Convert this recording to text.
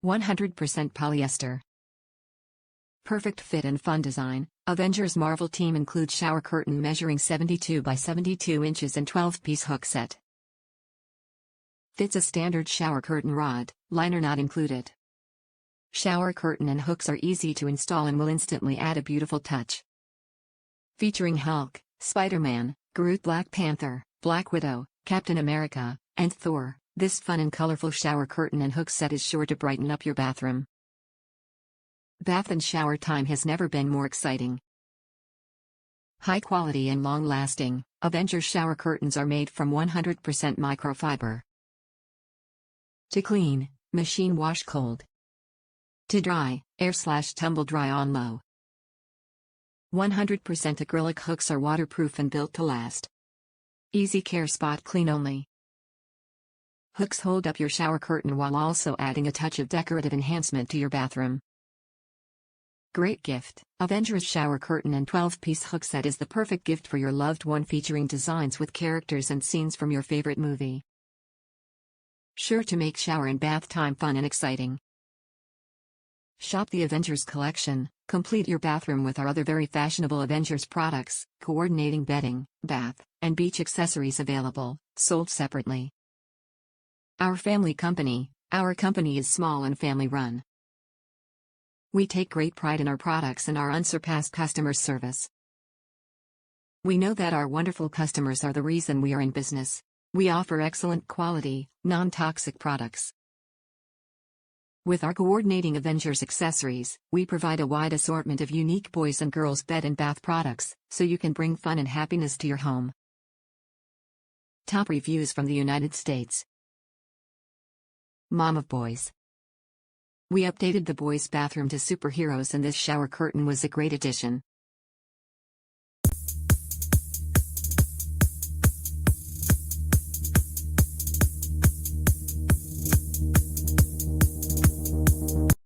100% polyester. Perfect fit and fun design. Avengers Marvel Team includes shower curtain measuring 72 by 72 inches and 12-piece hook set. Fits a standard shower curtain rod, liner not included. Shower curtain and hooks are easy to install and will instantly add a beautiful touch. Featuring Hulk, Spiderman, Groot Black Panther, Black Widow, Captain America, and Thor, this fun and colorful shower curtain and hook set is sure to brighten up your bathroom. Bath and shower time has never been more exciting. High quality and long lasting, Avengers shower curtains are made from 100% microfiber. To clean, machine wash cold. To dry, air/tumble dry on low. 100% acrylic hooks are waterproof and built to last. Easy care spot clean only. Hooks hold up your shower curtain while also adding a touch of decorative enhancement to your bathroom. Great gift. Avengers shower curtain and 12-piece hook set is the perfect gift for your loved one, featuring designs with characters and scenes from your favorite movie. Sure to make shower and bath time fun and exciting. Shop the Avengers collection, complete your bathroom with our other very fashionable Avengers products, coordinating bedding, bath, and beach accessories available, sold separately. Our company is small and family run. We take great pride in our products and our unsurpassed customer service. We know that our wonderful customers are the reason we are in business. We offer excellent quality, non-toxic products. With our coordinating Avengers accessories, we provide a wide assortment of unique boys and girls bed and bath products, so you can bring fun and happiness to your home. Top reviews from the United States. Mom of boys. We updated the boys' bathroom to superheroes and this shower curtain was a great addition.